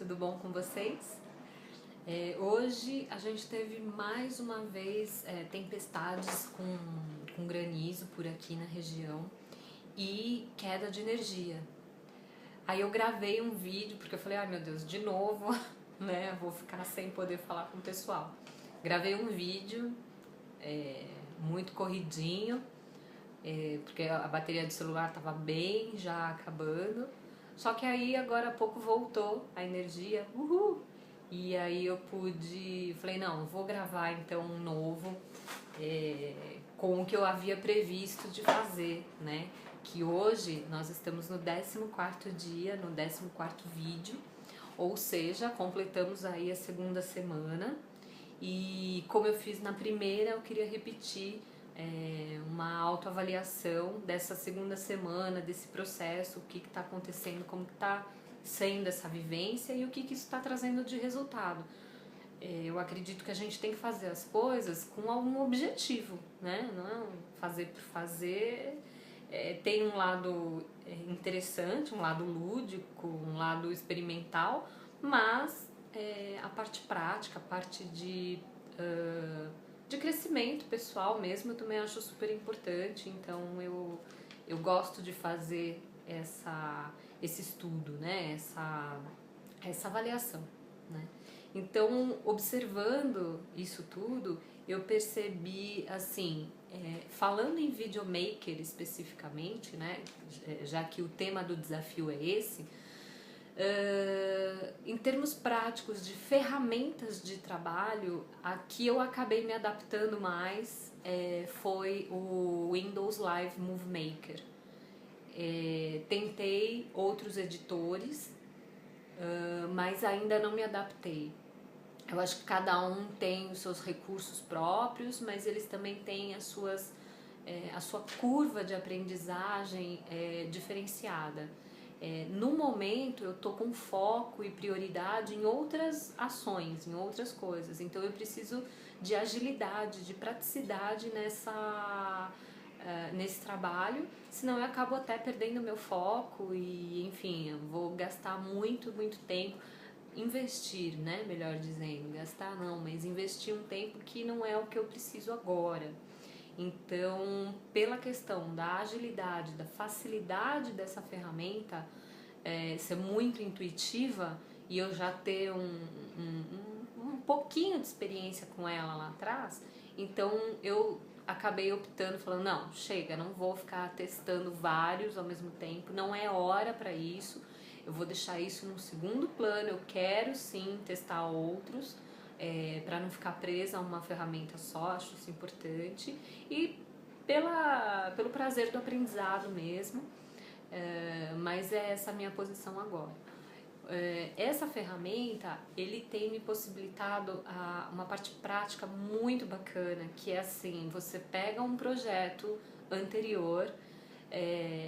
tudo bom com vocês? Hoje a gente teve mais uma vez tempestades com granizo por aqui na região e queda de energia. Aí eu gravei um vídeo porque eu falei, ai meu Deus, de novo, né? Vou ficar sem poder falar com o pessoal. Gravei um vídeo muito corridinho, porque a bateria do celular estava bem já acabando. Só que aí agora há pouco voltou a energia, uhul! E aí eu falei, não, vou gravar então um novo com o que eu havia previsto de fazer, né? Que hoje nós estamos no 14º dia, no 14º vídeo, ou seja, completamos aí a segunda semana. E como eu fiz na primeira, eu queria repetir uma autoavaliação dessa segunda semana, desse processo, o que está acontecendo, como está sendo essa vivência e o que isso está trazendo de resultado. Eu acredito que a gente tem que fazer as coisas com algum objetivo, né? Não é fazer por fazer. Tem um lado interessante, um lado lúdico, um lado experimental, mas a parte prática, a parte de crescimento pessoal mesmo, eu também acho super importante. Então eu gosto de fazer esse estudo, né? Essa avaliação, né? Então, observando isso tudo, eu percebi, assim, falando em videomaker especificamente, né? Já que o tema do desafio é esse, em termos práticos de ferramentas de trabalho, a que eu acabei me adaptando mais foi o Windows Live Movie Maker. Tentei outros editores, mas ainda não me adaptei. Eu acho que cada um tem os seus recursos próprios, mas eles também têm a sua curva de aprendizagem diferenciada. No momento eu estou com foco e prioridade em outras ações, em outras coisas, então eu preciso de agilidade, de praticidade nesse trabalho, senão eu acabo até perdendo meu foco e, enfim, eu vou gastar muito tempo, investir, né, melhor dizendo, gastar não, mas investir um tempo que não é o que eu preciso agora. Então, pela questão da agilidade, da facilidade dessa ferramenta ser muito intuitiva e eu já ter um pouquinho de experiência com ela lá atrás, então eu acabei optando, falando, não, chega, não vou ficar testando vários ao mesmo tempo, não é hora para isso, eu vou deixar isso no segundo plano, eu quero sim testar outros, para não ficar presa a uma ferramenta só, acho isso importante, e pelo prazer do aprendizado mesmo, mas é essa a minha posição agora. Essa ferramenta, ele tem me possibilitado uma parte prática muito bacana, que é assim, você pega um projeto anterior,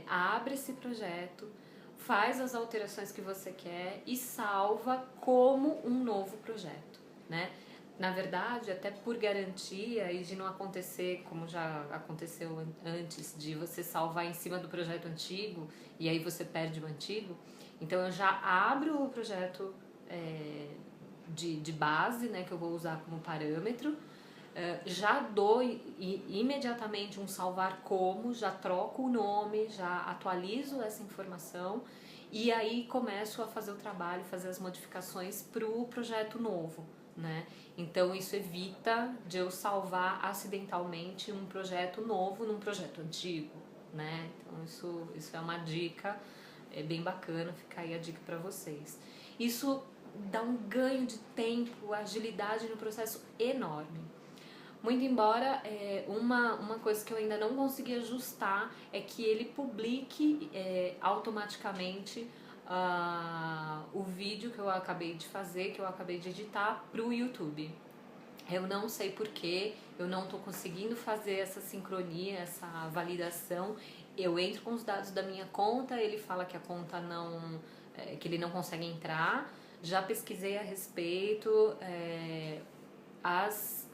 abre esse projeto, faz as alterações que você quer e salva como um novo projeto, né? Na verdade, até por garantia e de não acontecer como já aconteceu antes, de você salvar em cima do projeto antigo e aí você perde o antigo, então eu já abro o projeto de base, né, que eu vou usar como parâmetro, já dou imediatamente um salvar como, já troco o nome, já atualizo essa informação e aí começo a fazer o trabalho, fazer as modificações para o projeto novo, né? Então isso evita de eu salvar acidentalmente um projeto novo num projeto antigo, né? Então isso é uma dica bem bacana, fica aí a dica para vocês. Isso dá um ganho de tempo, agilidade no processo enorme. Muito embora, uma coisa que eu ainda não consegui ajustar é que ele publique automaticamente o vídeo que eu acabei de fazer, que eu acabei de editar, para o YouTube. Eu não sei porquê, eu não estou conseguindo fazer essa sincronia, essa validação. Eu entro com os dados da minha conta, ele fala que a conta não, que ele não consegue entrar. Já pesquisei a respeito,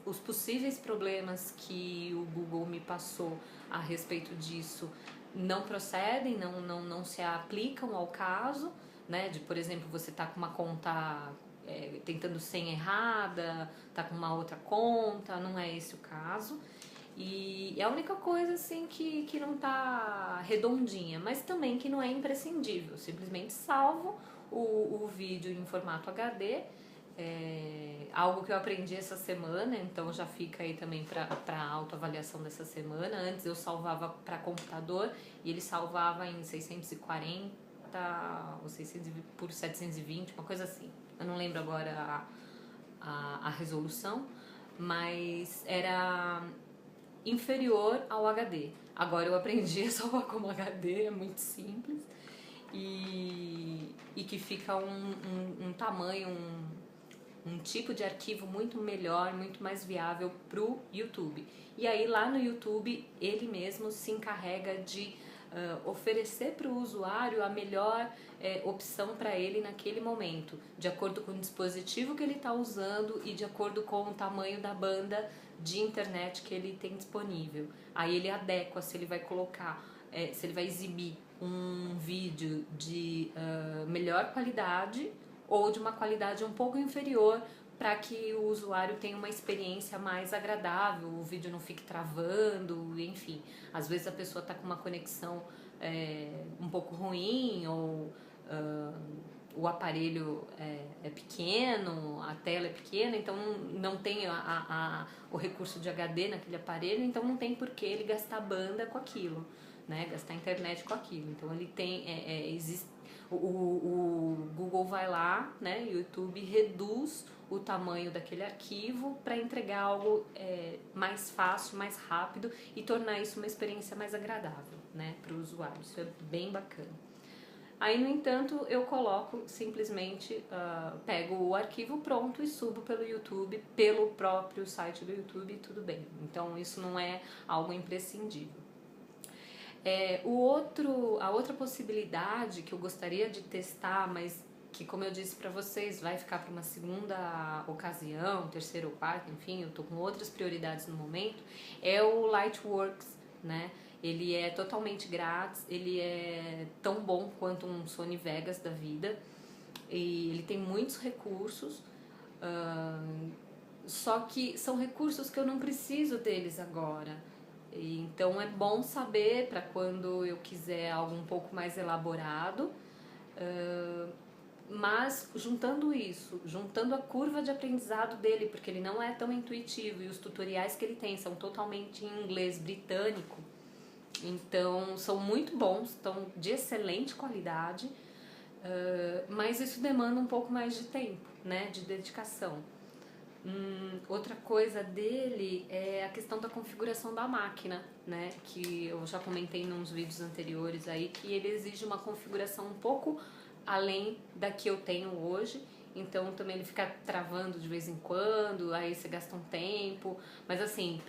os possíveis problemas que o Google me passou a respeito disso não procedem, não se aplicam ao caso, né? De, por exemplo, você tá com uma conta tentando senha errada, tá com uma outra conta, não é esse o caso. E é a única coisa assim que não tá redondinha, mas também que não é imprescindível. Simplesmente salvo o vídeo em formato HD. Algo que eu aprendi essa semana, então já fica aí também para autoavaliação dessa semana. Antes eu salvava para computador e ele salvava em 640 ou 620 por 720, uma coisa assim. Eu não lembro agora a resolução, mas era inferior ao HD. Agora eu aprendi a salvar como HD, é muito simples. E que fica um tamanho, um tipo de arquivo muito melhor, muito mais viável pro YouTube. E aí lá no YouTube ele mesmo se encarrega de oferecer para o usuário a melhor opção para ele naquele momento, de acordo com o dispositivo que ele está usando e de acordo com o tamanho da banda de internet que ele tem disponível. Aí ele adequa se ele vai colocar, se ele vai exibir um vídeo de melhor qualidade ou de uma qualidade um pouco inferior, para que o usuário tenha uma experiência mais agradável, o vídeo não fique travando, enfim. Às vezes a pessoa está com uma conexão um pouco ruim, ou o aparelho é pequeno, a tela é pequena, então não tem o recurso de HD naquele aparelho, então não tem por que ele gastar banda com aquilo, né? Gastar internet com aquilo. Então ele tem, existe, o Google vai lá, né? O YouTube reduz o tamanho daquele arquivo para entregar algo mais fácil, mais rápido e tornar isso uma experiência mais agradável, né, para o usuário. Isso é bem bacana. Aí, no entanto, eu coloco simplesmente, pego o arquivo pronto e subo pelo YouTube, pelo próprio site do YouTube e tudo bem. Então isso não é algo imprescindível. A outra possibilidade que eu gostaria de testar, mas que, como eu disse para vocês, vai ficar para uma segunda ocasião, terceira ou quarta, enfim, eu tô com outras prioridades no momento, é o Lightworks, né? Ele é totalmente grátis, ele é tão bom quanto um Sony Vegas da vida, e ele tem muitos recursos, só que são recursos que eu não preciso deles agora. Então é bom saber para quando eu quiser algo um pouco mais elaborado, mas juntando isso, juntando a curva de aprendizado dele, porque ele não é tão intuitivo e os tutoriais que ele tem são totalmente em inglês britânico, então são muito bons, estão de excelente qualidade, mas isso demanda um pouco mais de tempo, né, de dedicação. Outra coisa dele é a questão da configuração da máquina, né? Que eu já comentei nos vídeos anteriores aí, que ele exige uma configuração um pouco além da que eu tenho hoje. Então também ele fica travando de vez em quando, aí você gasta um tempo. Mas assim,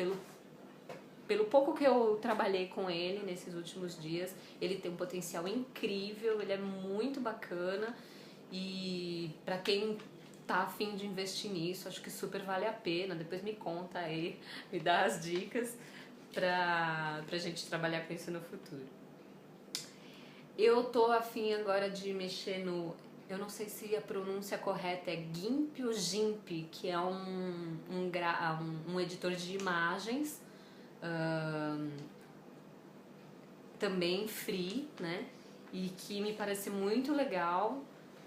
pelo pouco que eu trabalhei com ele nesses últimos dias, ele tem um potencial incrível, ele é muito bacana. E para quem tá a fim de investir nisso, acho que super vale a pena. Depois me conta aí, me dá as dicas pra gente trabalhar com isso no futuro. Eu tô a fim agora de mexer no, eu não sei se a pronúncia correta é GIMP ou GIMP, que é um editor de imagens, também free, né? E que me parece muito legal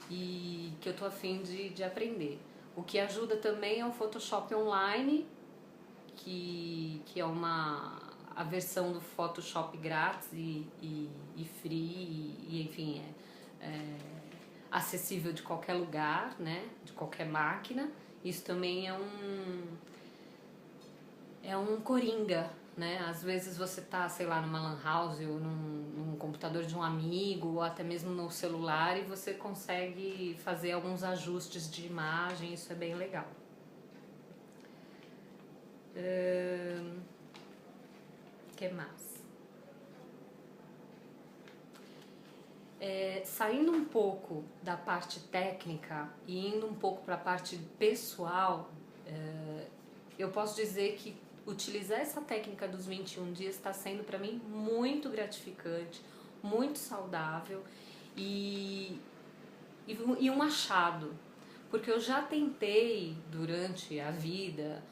e que eu tô a fim de aprender. O que ajuda também é o Photoshop Online, que é a versão do Photoshop grátis e free, e enfim, acessível de qualquer lugar, né, de qualquer máquina. Isso também é um coringa, né? Às vezes você tá, sei lá, numa lan house ou num computador de um amigo ou até mesmo no celular e você consegue fazer alguns ajustes de imagem, isso é bem legal. Que mais? Saindo um pouco da parte técnica e indo um pouco para a parte pessoal, eu posso dizer que utilizar essa técnica dos 21 dias está sendo para mim muito gratificante, muito saudável e e um achado. Porque eu já tentei, durante a vida,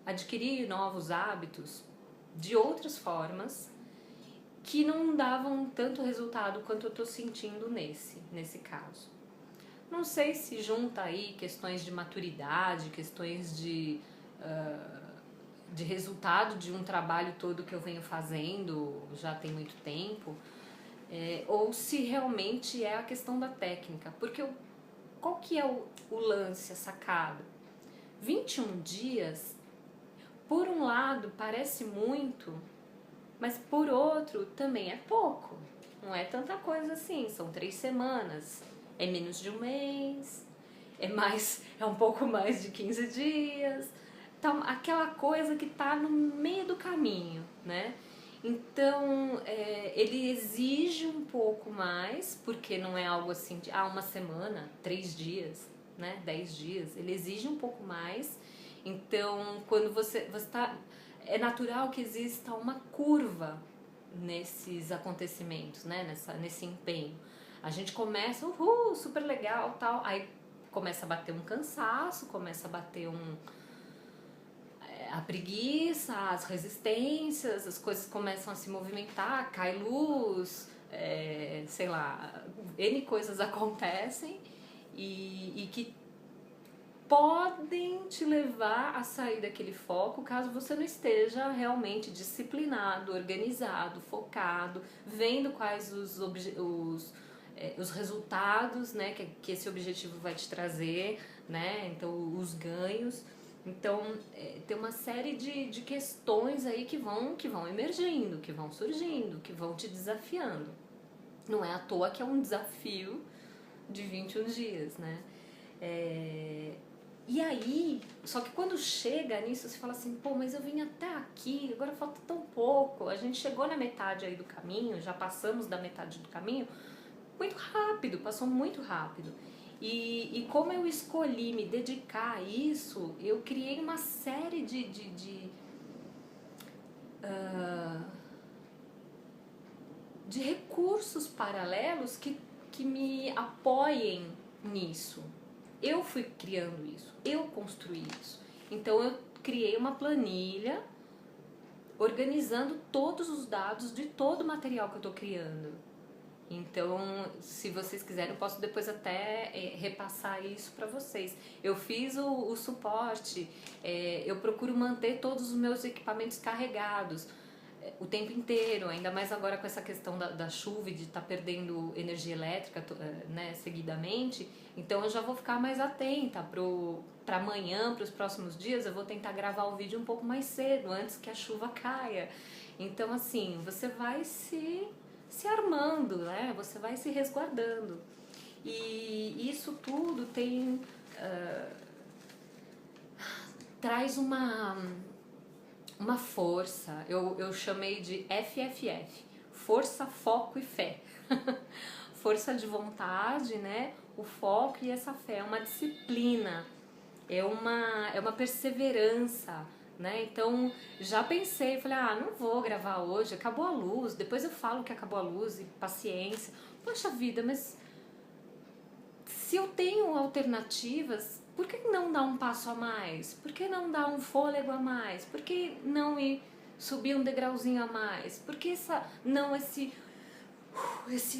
adquirir novos hábitos de outras formas que não davam tanto resultado quanto eu estou sentindo nesse caso. Não sei se junta aí questões de maturidade, questões de resultado de um trabalho todo que eu venho fazendo já tem muito tempo, ou se realmente é a questão da técnica. Porque qual que é o lance, a sacada? 21 dias, por um lado, parece muito, mas por outro também é pouco. Não é tanta coisa assim, são 3 semanas, é menos de um mês, é um pouco mais de 15 dias. Então, aquela coisa que está no meio do caminho, né? Então, ele exige um pouco mais, porque não é algo assim de uma semana, 3 dias, né? 10 dias. Ele exige um pouco mais. Então, quando você está... É natural que exista uma curva nesses acontecimentos, né? Nesse empenho. A gente começa, super legal, tal. Aí começa a bater um cansaço, começa a bater a preguiça, as resistências, as coisas começam a se movimentar, cai luz, sei lá, N coisas acontecem e que podem te levar a sair daquele foco caso você não esteja realmente disciplinado, organizado, focado, vendo quais os resultados, né, que esse objetivo vai te trazer, né, então os ganhos. Então, tem uma série de questões aí que vão emergindo, que vão surgindo, que vão te desafiando. Não é à toa que é um desafio de 21 dias, né? E aí, só que quando chega nisso, você fala assim, pô, mas eu vim até aqui, agora falta tão pouco. A gente chegou na metade aí do caminho, já passamos da metade do caminho, muito rápido, passou muito rápido. E como eu escolhi me dedicar a isso, eu criei uma série de recursos paralelos que me apoiem nisso. Eu fui criando isso, eu construí isso. Então eu criei uma planilha organizando todos os dados de todo o material que eu estou criando. Então, se vocês quiserem, eu posso depois até repassar isso para vocês. Eu fiz o suporte, eu procuro manter todos os meus equipamentos carregados o tempo inteiro, ainda mais agora com essa questão da chuva e de estar perdendo energia elétrica, né, seguidamente. Então eu já vou ficar mais atenta para amanhã, para os próximos dias, eu vou tentar gravar o vídeo um pouco mais cedo, antes que a chuva caia. Então, assim, você vai se armando, né? Você vai se resguardando. E isso tudo traz uma força, eu chamei de FFF, força, foco e fé. Força de vontade, né? O foco e essa fé, é uma disciplina, é uma perseverança, né? Então, já pensei, falei, não vou gravar hoje, acabou a luz, depois eu falo que acabou a luz e paciência. Poxa vida, mas se eu tenho alternativas, por que não dar um passo a mais? Por que não dar um fôlego a mais? Por que não subir um degrauzinho a mais? Por que não esse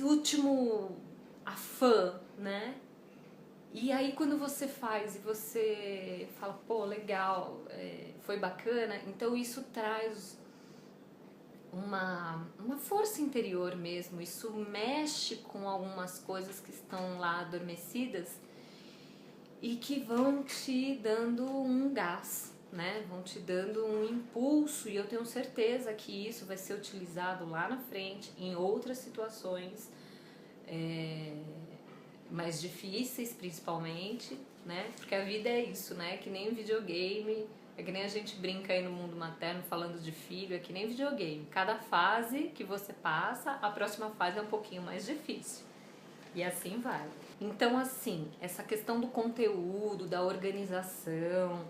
último afã, né? E aí quando você faz e você fala, pô, legal, foi bacana, então isso traz uma força interior mesmo, isso mexe com algumas coisas que estão lá adormecidas e que vão te dando um gás, né? Vão te dando um impulso, e eu tenho certeza que isso vai ser utilizado lá na frente, em outras situações mais difíceis, principalmente, né? Porque a vida é isso, né? Que nem videogame, é que nem a gente brinca aí no mundo materno falando de filho, é que nem videogame. Cada fase que você passa, a próxima fase é um pouquinho mais difícil. E assim vai. Então, assim, essa questão do conteúdo, da organização,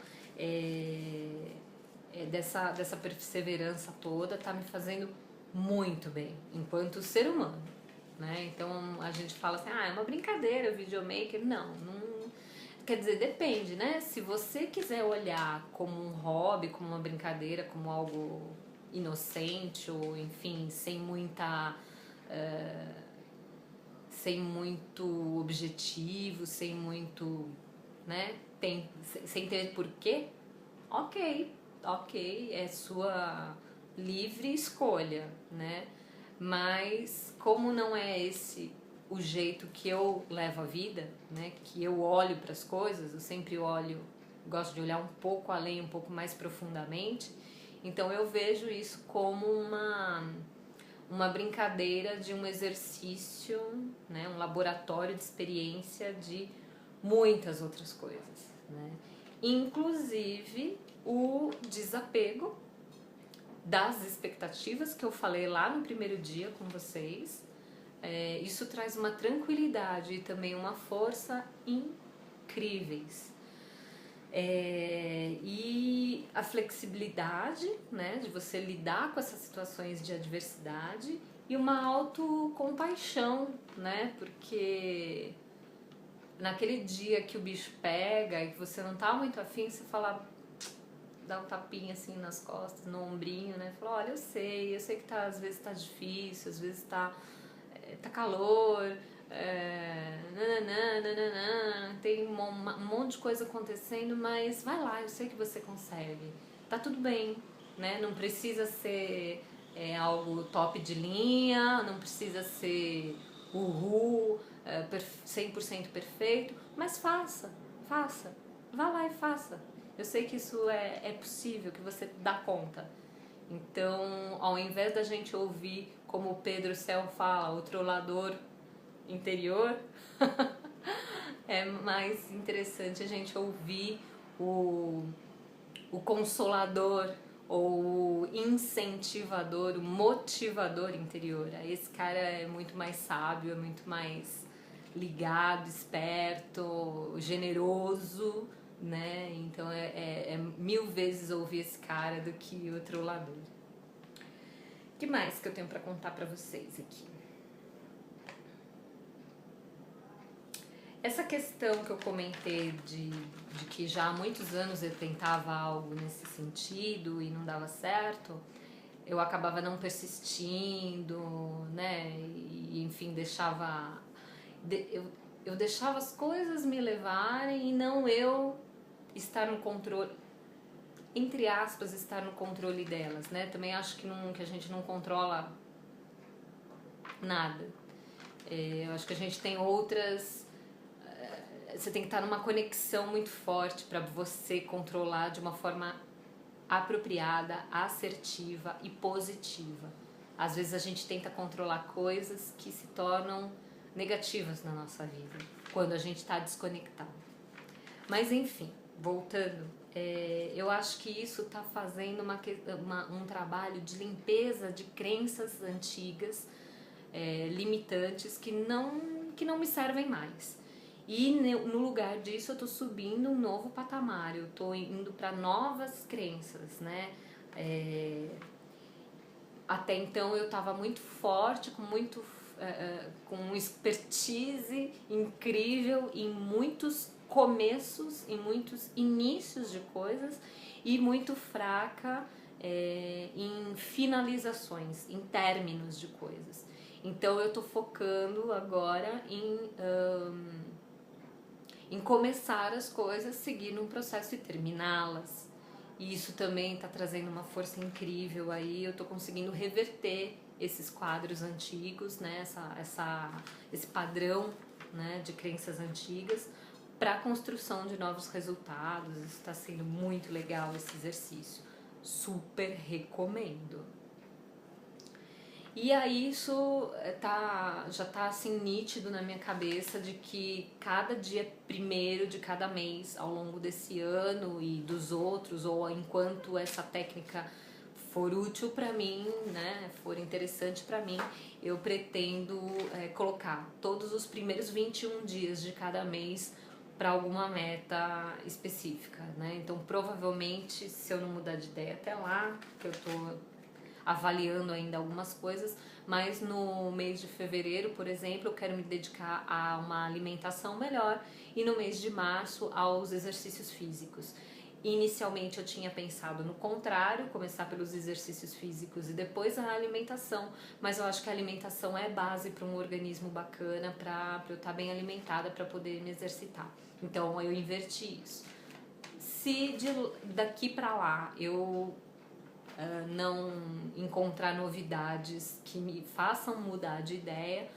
dessa perseverança toda, tá me fazendo muito bem, enquanto ser humano. né? Então a gente fala assim, é uma brincadeira, videomaker. Não. Quer dizer, depende, né? Se você quiser olhar como um hobby, como uma brincadeira, como algo inocente ou, enfim, sem muito objetivo, sem muito, né? Sem ter porquê, ok, é sua livre escolha, né? Mas como não é esse o jeito que eu levo a vida, né? Que eu olho para as coisas, eu sempre gosto de olhar um pouco além, um pouco mais profundamente. Então eu vejo isso como uma brincadeira de um exercício, né? Um laboratório de experiência de muitas outras coisas, né? Inclusive o desapego das expectativas que eu falei lá no primeiro dia com vocês. Isso traz uma tranquilidade e também uma força incríveis. E a flexibilidade, né, de você lidar com essas situações de adversidade e uma autocompaixão, né, porque naquele dia que o bicho pega e que você não tá muito afim, você fala, dá um tapinha assim nas costas, no ombrinho, né? Fala, olha, eu sei que às vezes tá difícil, às vezes tá calor, tem um monte de coisa acontecendo, mas vai lá, eu sei que você consegue. Tá tudo bem, né? Não precisa ser algo top de linha, não precisa ser uhul, 100% perfeito, mas faça, vá lá e faça. Eu sei que isso é possível, que você dá conta. Então, ao invés da gente ouvir, como o Pedro Cel fala, o trollador interior, é mais interessante a gente ouvir o consolador, ou o incentivador, o motivador interior. Esse cara é muito mais sábio, é muito mais ligado, esperto, generoso, né? Então é 1000 vezes ouvir esse cara do que o trollador. O que mais que eu tenho para contar para vocês aqui? Essa questão que eu comentei de que já há muitos anos eu tentava algo nesse sentido e não dava certo, eu acabava não persistindo, né? E enfim, eu deixava as coisas me levarem e não eu estar no controle, entre aspas, estar no controle delas, né? Também acho que a gente não controla nada. Eu acho que a gente tem outras... Você tem que estar numa conexão muito forte para você controlar de uma forma apropriada, assertiva e positiva. Às vezes a gente tenta controlar coisas que se tornam negativas na nossa vida, quando a gente está desconectado. Mas enfim, voltando, eu acho que isso está fazendo um trabalho de limpeza de crenças antigas, limitantes, que não me servem mais. E no lugar disso eu tô subindo um novo patamar, eu tô indo para novas crenças, né? Até então eu tava muito forte, com expertise incrível em muitos começos, em muitos inícios de coisas, e muito fraca em finalizações, em términos de coisas. Então eu tô focando agora em começar as coisas, seguir num processo e terminá-las. E isso também está trazendo uma força incrível aí, eu estou conseguindo reverter esses quadros antigos, né? Esse padrão, né, de crenças antigas, para a construção de novos resultados. Isso está sendo muito legal, esse exercício. Super recomendo. E aí isso já tá assim nítido na minha cabeça de que cada dia primeiro de cada mês ao longo desse ano e dos outros, ou enquanto essa técnica for útil para mim, né, for interessante para mim, eu pretendo colocar todos os primeiros 21 dias de cada mês para alguma meta específica, né? Então provavelmente, se eu não mudar de ideia até lá, que eu tô avaliando ainda algumas coisas, mas no mês de fevereiro, por exemplo, eu quero me dedicar a uma alimentação melhor e no mês de março aos exercícios físicos. Inicialmente eu tinha pensado no contrário, começar pelos exercícios físicos e depois a alimentação, mas eu acho que a alimentação é base para um organismo bacana, para eu estar bem alimentada, para poder me exercitar. Então eu inverti isso. Se daqui para lá eu não encontrar novidades que me façam mudar de ideia,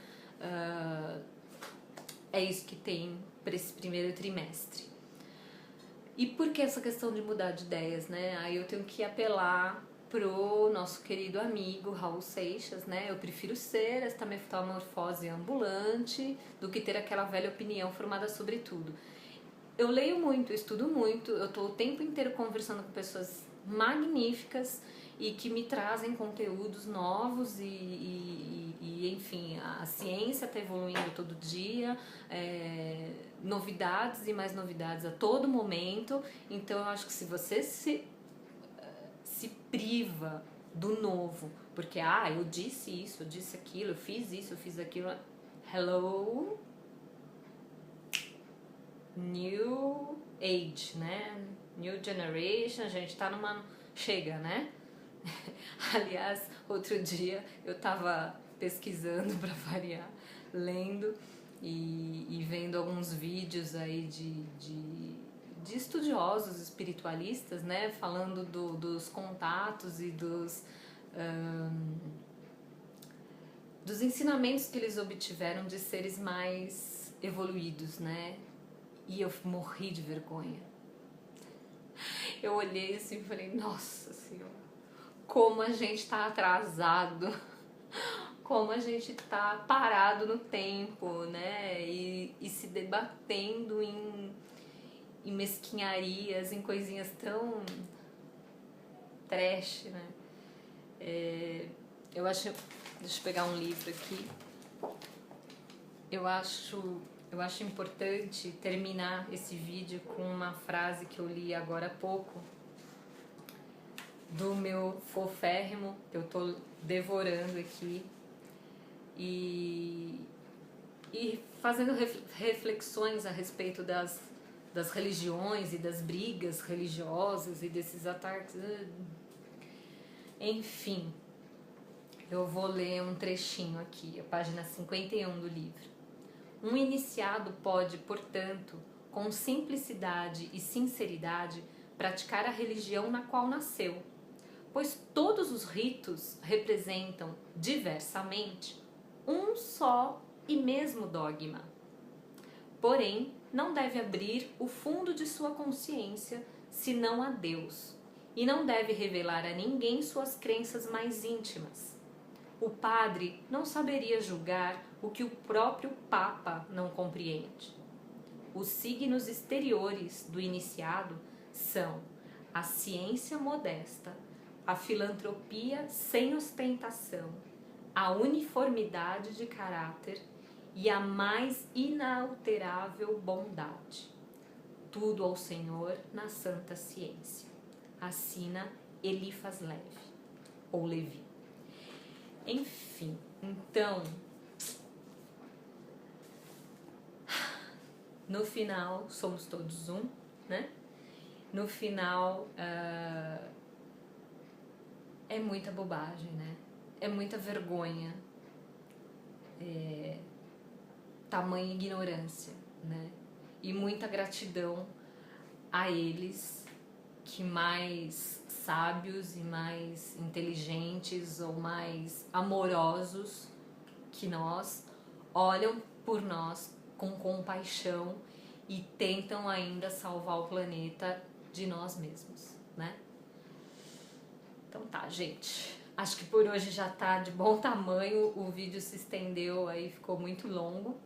é isso que tem para esse primeiro trimestre. E por que essa questão de mudar de ideias, né? Aí eu tenho que apelar pro nosso querido amigo Raul Seixas, né? Eu prefiro ser esta metamorfose ambulante do que ter aquela velha opinião formada sobre tudo. Eu leio muito, estudo muito, eu tô o tempo inteiro conversando com pessoas magníficas e que me trazem conteúdos novos e enfim, a ciência está evoluindo todo dia, novidades e mais novidades a todo momento. Então eu acho que se você se priva do novo, porque eu disse isso, eu disse aquilo, eu fiz isso, eu fiz aquilo, hello, new age, né? New generation, a gente tá numa... chega, né? Aliás, outro dia eu tava pesquisando para variar, lendo e vendo alguns vídeos aí de estudiosos espiritualistas, né? Falando dos contatos e dos ensinamentos que eles obtiveram de seres mais evoluídos, né? E eu morri de vergonha. Eu olhei assim e falei, nossa Senhora, como a gente tá atrasado, como a gente tá parado no tempo, né? E se debatendo em mesquinharias, em coisinhas tão trash, né? Eu acho... Deixa eu pegar um livro aqui. Eu acho importante terminar esse vídeo com uma frase que eu li agora há pouco do meu foférrimo, que eu tô devorando aqui e fazendo reflexões a respeito das religiões e das brigas religiosas e desses ataques. Enfim, eu vou ler um trechinho aqui, a página 51 do livro. Um iniciado pode, portanto, com simplicidade e sinceridade, praticar a religião na qual nasceu, pois todos os ritos representam, diversamente, um só e mesmo dogma. Porém, não deve abrir o fundo de sua consciência senão a Deus, e não deve revelar a ninguém suas crenças mais íntimas. O padre não saberia julgar o que o próprio Papa não compreende. Os signos exteriores do iniciado são a ciência modesta, a filantropia sem ostentação, a uniformidade de caráter e a mais inalterável bondade. Tudo ao Senhor na santa ciência. Assina Elifas Levi, ou Levi. Enfim, então, no final somos todos um, né? No final é muita bobagem, né? É muita vergonha, tamanha ignorância, né? E muita gratidão a eles que mais sábios e mais inteligentes ou mais amorosos que nós olham por nós com compaixão e tentam ainda salvar o planeta de nós mesmos, né? Então tá, gente. Acho que por hoje já tá de bom tamanho. O vídeo se estendeu aí, ficou muito longo,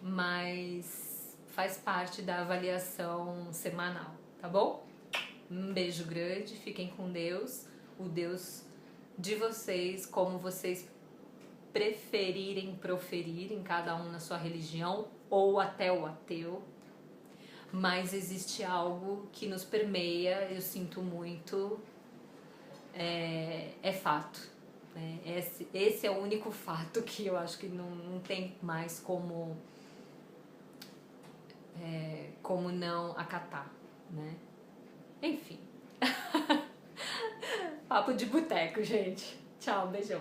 mas faz parte da avaliação semanal, tá bom? Um beijo grande, fiquem com Deus, o Deus de vocês, como vocês preferirem proferir, em cada um na sua religião, ou até o ateu. Mas existe algo que nos permeia, eu sinto muito, é fato. né? Esse é o único fato que eu acho que não tem mais como não acatar, né? Enfim. Papo de boteco, gente. Tchau, beijão.